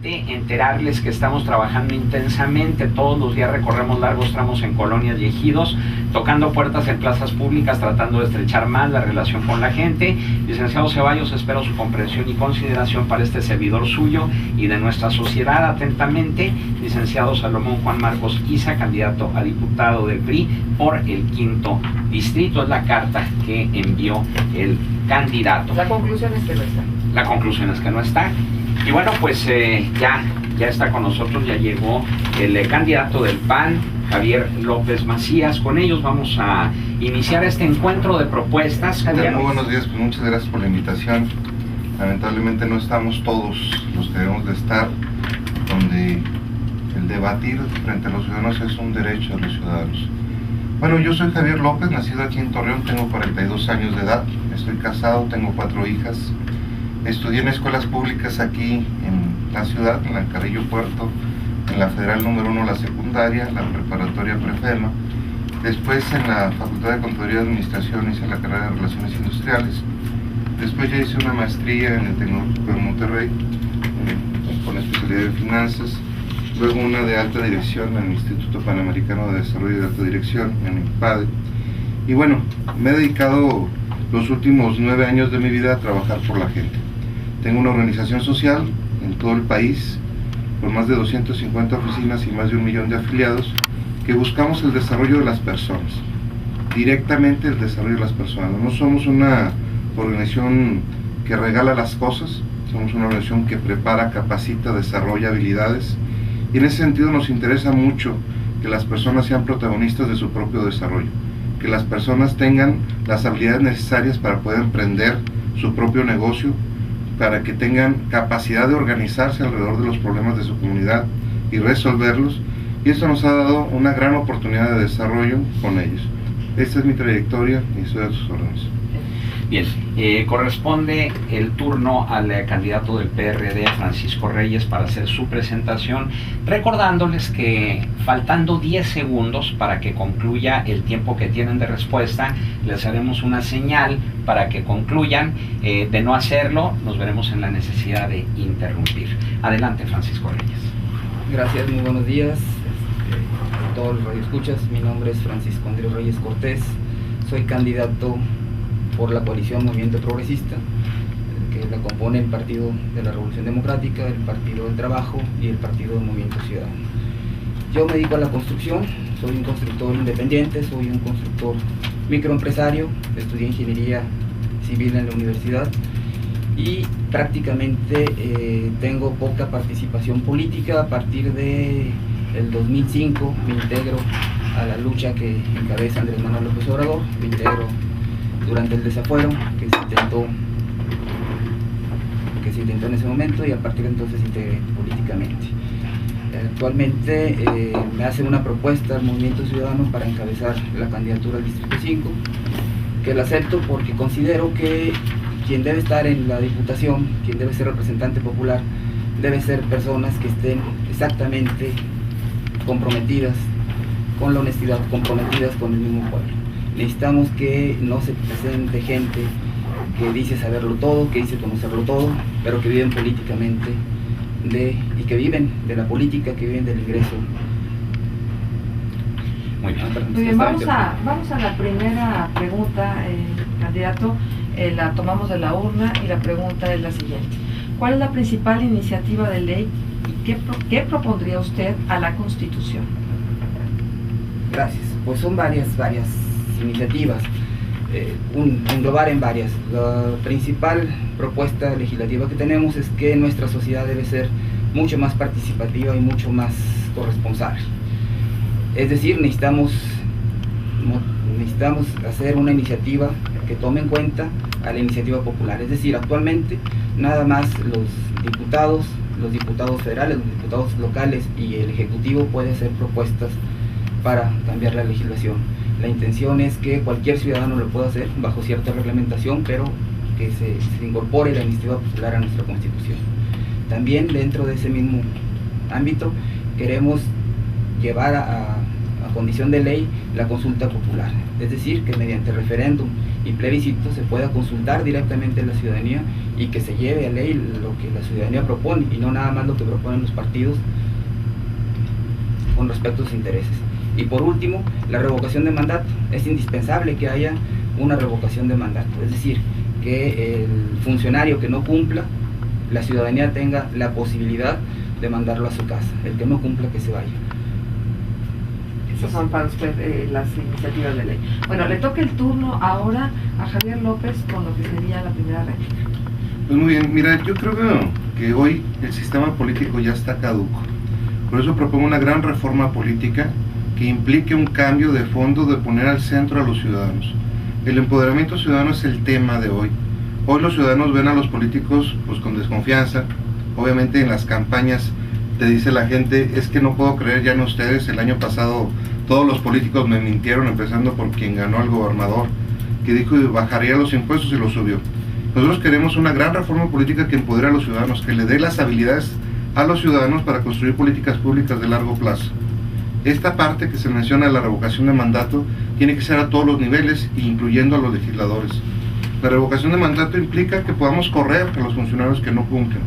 Enterarles que estamos trabajando intensamente, todos los días recorremos largos tramos en colonias y ejidos, tocando puertas en plazas públicas, tratando de estrechar más la relación con la gente. Licenciado Ceballos, espero su comprensión y consideración para este servidor suyo y de nuestra sociedad. Atentamente, licenciado Salomón Juan Marcos Isa, candidato a diputado del PRI por el 5º distrito. Es la carta que envió el candidato. La conclusión es que no está. La conclusión es que no está. Y bueno, pues ya está con nosotros, ya llegó el candidato del PAN, Javier López Macías. Con ellos vamos a iniciar este encuentro de propuestas. Javier. Muy buenos días, pues muchas gracias por la invitación. Lamentablemente no estamos todos los que debemos de estar, donde el debatir frente a los ciudadanos es un derecho de los ciudadanos. Bueno, yo soy Javier López, nacido aquí en Torreón, tengo 42 años de edad, estoy casado, tengo 4 hijas. Estudié en escuelas públicas aquí en la ciudad, en la Carrillo Puerto, en la Federal número 1 la secundaria, la preparatoria Prefema. Después en la Facultad de Contaduría y Administración hice la carrera de Relaciones Industriales. Después ya hice una maestría en el Tecnológico de Monterrey, con especialidad en finanzas. Luego una de alta dirección en el Instituto Panamericano de Desarrollo de Alta Dirección, en IPADE. Y bueno, me he dedicado los últimos 9 años de mi vida a trabajar por la gente. Tengo una organización social en todo el país, con más de 250 oficinas y más de 1 millón de afiliados, que buscamos el desarrollo de las personas, directamente el desarrollo de las personas. No somos una organización que regala las cosas, somos una organización que prepara, capacita, desarrolla habilidades, y en ese sentido nos interesa mucho que las personas sean protagonistas de su propio desarrollo, que las personas tengan las habilidades necesarias para poder emprender su propio negocio, para que tengan capacidad de organizarse alrededor de los problemas de su comunidad y resolverlos, y esto nos ha dado una gran oportunidad de desarrollo con ellos. Esta es mi trayectoria y estoy a sus órdenes. Bien, corresponde el turno al candidato del PRD, Francisco Reyes, para hacer su presentación, recordándoles que faltando 10 segundos para que concluya el tiempo que tienen de respuesta, les haremos una señal para que concluyan. De no hacerlo, nos veremos en la necesidad de interrumpir. Adelante, Francisco Reyes. Gracias, muy buenos días a todos los radioescuchas. Mi nombre es Francisco Andrés Reyes Cortés, soy candidato por la coalición Movimiento Progresista, que la compone el Partido de la Revolución Democrática, el Partido del Trabajo y el Partido del Movimiento Ciudadano. Yo me dedico a la construcción, soy un constructor independiente, soy un constructor microempresario, estudié ingeniería civil en la universidad y prácticamente tengo poca participación política. A partir de el 2005 me integro a la lucha que encabeza Andrés Manuel López Obrador, me integro durante el desafuero que se intentó en ese momento, y a partir de entonces integré políticamente. Actualmente me hace una propuesta al Movimiento Ciudadano para encabezar la candidatura al Distrito 5, que la acepto porque considero que quien debe estar en la Diputación, quien debe ser representante popular, deben ser personas que estén exactamente comprometidas con la honestidad, comprometidas con el mismo pueblo. Necesitamos que no se presente gente que dice saberlo todo, que dice conocerlo todo, pero que viven políticamente y que viven de la política, que viven del ingreso. Muy bien. Muy bien, vamos a la primera pregunta, candidato. La tomamos de la urna y la pregunta es la siguiente. ¿Cuál es la principal iniciativa de ley y qué propondría usted a la Constitución? Gracias. Pues son varias iniciativas, englobar en varias. La principal propuesta legislativa que tenemos es que nuestra sociedad debe ser mucho más participativa y mucho más corresponsable. Es decir, necesitamos hacer una iniciativa que tome en cuenta a la iniciativa popular. Es decir, actualmente nada más los diputados federales, los diputados locales y el Ejecutivo pueden hacer propuestas para cambiar la legislación. La intención es que cualquier ciudadano lo pueda hacer bajo cierta reglamentación, pero que se incorpore la iniciativa popular a nuestra Constitución. También dentro de ese mismo ámbito queremos llevar a a condición de ley la consulta popular, es decir, que mediante referéndum y plebiscito se pueda consultar directamente a la ciudadanía y que se lleve a ley lo que la ciudadanía propone y no nada más lo que proponen los partidos con respecto a sus intereses. Y por último, la revocación de mandato. Es indispensable que haya una revocación de mandato, es decir, que el funcionario que no cumpla, la ciudadanía tenga la posibilidad de mandarlo a su casa, el que no cumpla que se vaya. Esas son para usted las iniciativas de ley. Bueno, le toca el turno ahora a Javier López con lo que sería la primera réplica. Pues muy bien, mira, yo creo que hoy el sistema político ya está caduco. Por eso propongo una gran reforma política que implique un cambio de fondo, de poner al centro a los ciudadanos. El empoderamiento ciudadano es el tema de hoy. Hoy los ciudadanos ven a los políticos pues con desconfianza. Obviamente en las campañas te dice la gente, es que no puedo creer ya en ustedes, el año pasado todos los políticos me mintieron, empezando por quien ganó al gobernador, que dijo que bajaría los impuestos y los subió. Nosotros queremos una gran reforma política que empodere a los ciudadanos, que le dé las habilidades a los ciudadanos para construir políticas públicas de largo plazo. Esta parte que se menciona de la revocación de mandato tiene que ser a todos los niveles, incluyendo a los legisladores. La revocación de mandato implica que podamos correr a los funcionarios que no cumplen,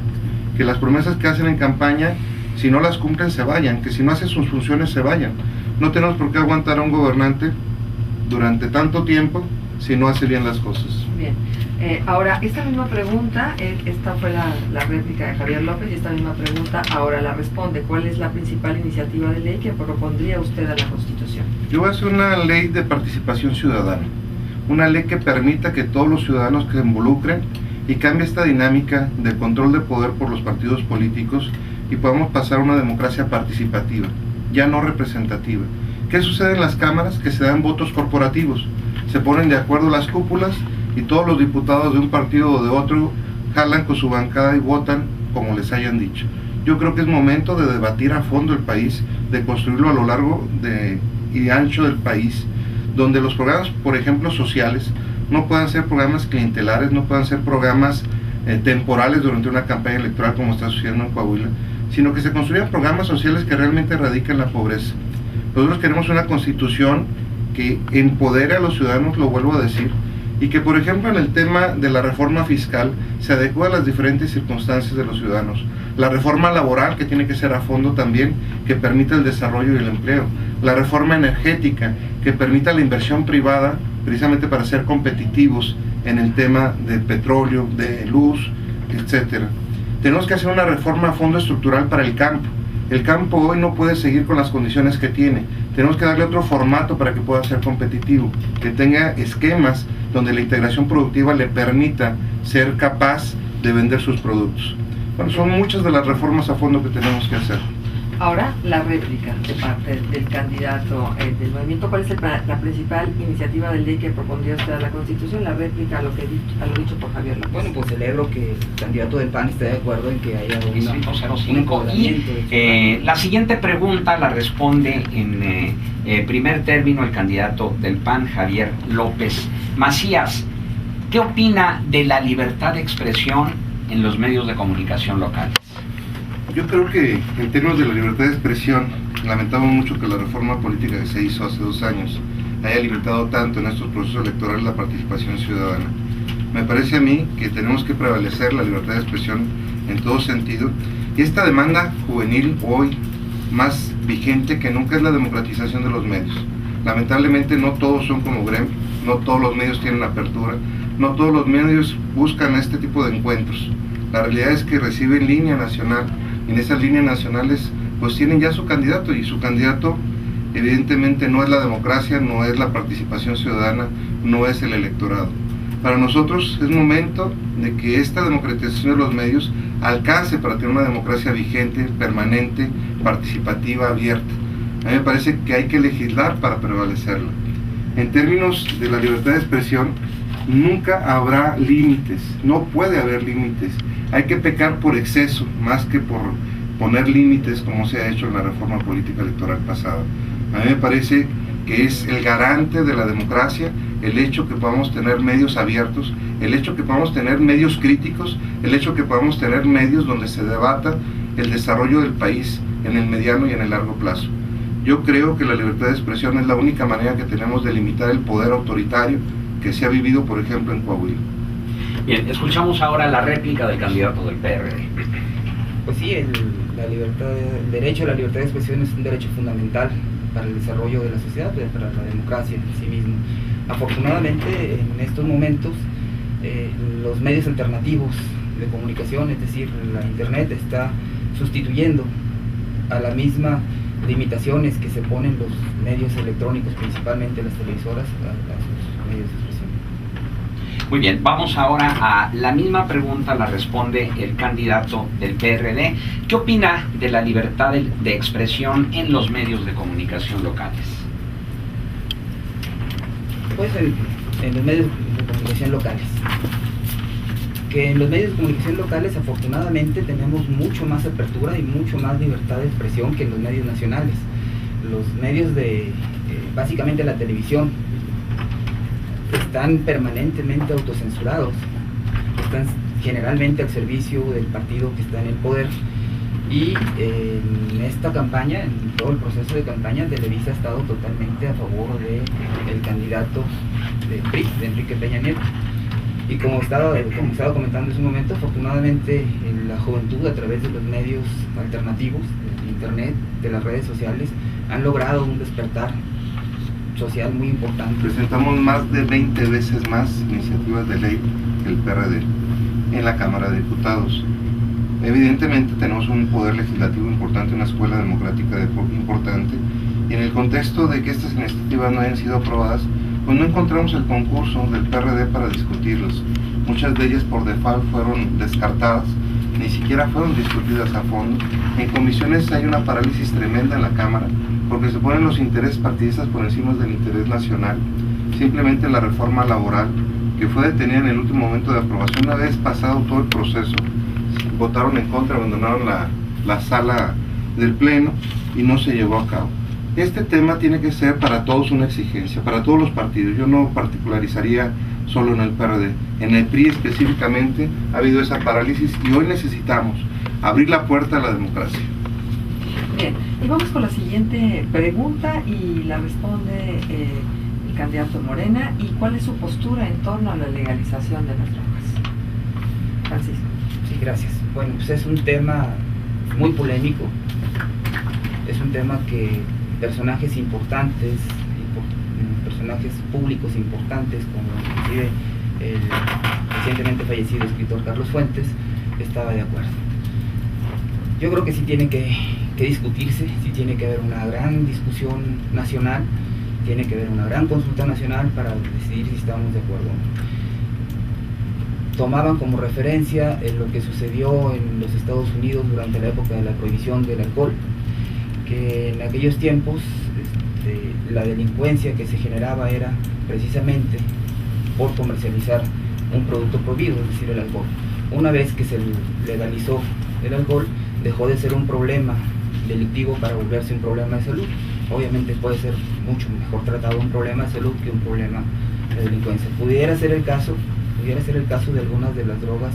que las promesas que hacen en campaña, si no las cumplen, se vayan, que si no hacen sus funciones, se vayan. No tenemos por qué aguantar a un gobernante durante tanto tiempo si no hace bien las cosas. Bien. Ahora, esta misma pregunta, esta fue la réplica de Javier López, y esta misma pregunta ahora la responde. ¿Cuál es la principal iniciativa de ley que propondría usted a la Constitución? Yo voy a hacer una ley de participación ciudadana, una ley que permita que todos los ciudadanos que se involucren y cambie esta dinámica de control de poder por los partidos políticos y podamos pasar a una democracia participativa, ya no representativa. ¿Qué sucede en las cámaras? Que se dan votos corporativos, se ponen de acuerdo las cúpulas y todos los diputados de un partido o de otro jalan con su bancada y votan como les hayan dicho. Yo creo que es momento de debatir a fondo el país, de construirlo a lo largo y ancho del país, donde los programas, por ejemplo, sociales, no puedan ser programas clientelares, no puedan ser programas temporales durante una campaña electoral como está sucediendo en Coahuila, sino que se construyan programas sociales que realmente erradiquen la pobreza. Nosotros queremos una constitución que empodere a los ciudadanos, lo vuelvo a decir, y que, por ejemplo, en el tema de la reforma fiscal se adecue a las diferentes circunstancias de los ciudadanos. La reforma laboral, que tiene que ser a fondo también, que permita el desarrollo y el empleo. La reforma energética, que permita la inversión privada, precisamente para ser competitivos en el tema de petróleo, de luz, etcétera. Tenemos que hacer una reforma a fondo estructural para el campo. El campo hoy no puede seguir con las condiciones que tiene. Tenemos que darle otro formato para que pueda ser competitivo, que tenga esquemas donde la integración productiva le permita ser capaz de vender sus productos. Bueno, son muchas de las reformas a fondo que tenemos que hacer. Ahora, la réplica de parte del candidato del movimiento. ¿Cuál es la principal iniciativa de ley que propondría usted a la Constitución? La réplica a lo dicho por Javier López. Bueno, pues celebro que el candidato del PAN esté de acuerdo en que haya un empoderamiento. La siguiente pregunta la responde en primer término el candidato del PAN, Javier López Macías. ¿Qué opina de la libertad de expresión en los medios de comunicación locales? Yo creo que en términos de la libertad de expresión, lamentamos mucho que la reforma política que se hizo hace 2 años haya limitado tanto en estos procesos electorales la participación ciudadana. Me parece a mí que tenemos que prevalecer la libertad de expresión en todo sentido, y esta demanda juvenil hoy más vigente que nunca es la democratización de los medios. Lamentablemente no todos son como Grem, no todos los medios tienen apertura, no todos los medios buscan este tipo de encuentros. La realidad es que reciben línea nacional, y en esas líneas nacionales pues tienen ya su candidato, y su candidato evidentemente no es la democracia, no es la participación ciudadana, no es el electorado. Para nosotros es momento de que esta democratización de los medios alcance para tener una democracia vigente, permanente, participativa, abierta. A mí me parece que hay que legislar para prevalecerla. En términos de la libertad de expresión, nunca habrá límites, no puede haber límites. Hay que pecar por exceso, más que por poner límites como se ha hecho en la reforma política electoral pasada. A mí me parece que es el garante de la democracia el hecho que podamos tener medios abiertos, el hecho que podamos tener medios críticos, el hecho que podamos tener medios donde se debata el desarrollo del país en el mediano y en el largo plazo. Yo creo que la libertad de expresión es la única manera que tenemos de limitar el poder autoritario que se ha vivido, por ejemplo, en Coahuila. Bien, escuchamos ahora la réplica del candidato del PRD. Pues sí, el derecho a la libertad de expresión es un derecho fundamental para el desarrollo de la sociedad, para la democracia en sí mismo. Afortunadamente, en estos momentos, los medios alternativos de comunicación, es decir, la Internet, está sustituyendo a la misma limitaciones que se ponen los medios electrónicos, principalmente las televisoras, a sus medios de expresión. Muy bien, vamos ahora a la misma pregunta, la responde el candidato del PRD. ¿Qué opina de la libertad de expresión en los medios de comunicación locales? Pues en los medios de comunicación locales. Que en los medios de comunicación locales afortunadamente tenemos mucho más apertura y mucho más libertad de expresión que en los medios nacionales. Los medios de, básicamente la televisión, están permanentemente autocensurados, están generalmente al servicio del partido que está en el poder, y en esta campaña, en todo el proceso de campaña, Televisa ha estado totalmente a favor del candidato de PRI, de Enrique Peña Nieto. Y como estaba comentando en su momento, afortunadamente la juventud, a través de los medios alternativos, de Internet, de las redes sociales, han logrado un despertar social muy importante. Presentamos más de 20 veces más iniciativas de ley que el PRD en la Cámara de Diputados. Evidentemente tenemos un poder legislativo importante, una escuela democrática importante, y en el contexto de que estas iniciativas no hayan sido aprobadas, pues no encontramos el concurso del PRD para discutirlas. Muchas de ellas por default fueron descartadas, ni siquiera fueron discutidas a fondo. En comisiones hay una parálisis tremenda en la Cámara, porque se ponen los intereses partidistas por encima del interés nacional. Simplemente la reforma laboral, que fue detenida en el último momento de aprobación, una vez pasado todo el proceso, votaron en contra, abandonaron la sala del Pleno y no se llevó a cabo. Este tema tiene que ser para todos una exigencia, para todos los partidos. Yo no particularizaría solo en el PRD. En el PRI específicamente ha habido esa parálisis y hoy necesitamos abrir la puerta a la democracia. Bien, y vamos con la siguiente pregunta y la responde el candidato Morena. ¿Y cuál es su postura en torno a la legalización de las drogas? Francisco. Sí, gracias. Bueno, pues es un tema muy polémico, es un tema que personajes importantes, personajes públicos importantes, como inclusive el recientemente fallecido escritor Carlos Fuentes, estaba de acuerdo. Yo creo que sí tiene que discutirse, sí tiene que haber una gran discusión nacional, tiene que haber una gran consulta nacional para decidir si estamos de acuerdo o no. Tomaban como referencia lo que sucedió en los Estados Unidos durante la época de la prohibición del alcohol, que en aquellos tiempos la delincuencia que se generaba era precisamente por comercializar un producto prohibido, es decir, el alcohol. Una vez que se legalizó el alcohol, dejó de ser un problema delictivo para volverse un problema de salud. Obviamente puede ser mucho mejor tratado un problema de salud que un problema de delincuencia. Pudiera ser el caso de algunas de las drogas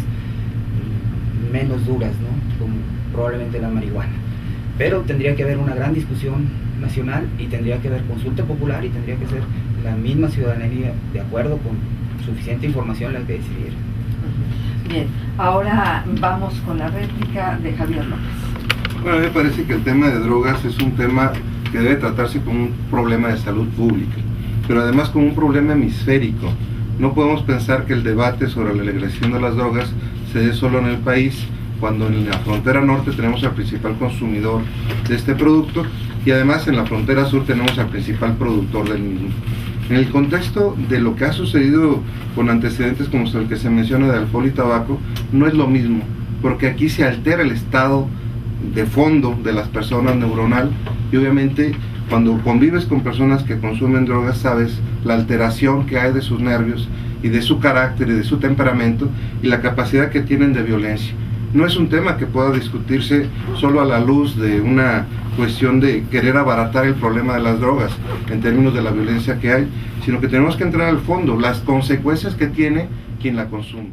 menos duras, ¿no? Como probablemente la marihuana. Pero tendría que haber una gran discusión nacional y tendría que haber consulta popular y tendría que ser la misma ciudadanía de acuerdo con suficiente información la que decidiera. Bien, ahora vamos con la réplica de Javier López. Bueno, a mí me parece que el tema de drogas es un tema que debe tratarse como un problema de salud pública, pero además como un problema hemisférico. No podemos pensar que el debate sobre la legalización de las drogas se dé solo en el país, cuando en la frontera norte tenemos al principal consumidor de este producto y además en la frontera sur tenemos al principal productor del mismo. En el contexto de lo que ha sucedido con antecedentes como el que se menciona de alcohol y tabaco, no es lo mismo, porque aquí se altera el estado de fondo de las personas neuronal y obviamente cuando convives con personas que consumen drogas sabes la alteración que hay de sus nervios y de su carácter y de su temperamento y la capacidad que tienen de violencia. No es un tema que pueda discutirse solo a la luz de una cuestión de querer abaratar el problema de las drogas en términos de la violencia que hay, sino que tenemos que entrar al fondo, las consecuencias que tiene quien la consume.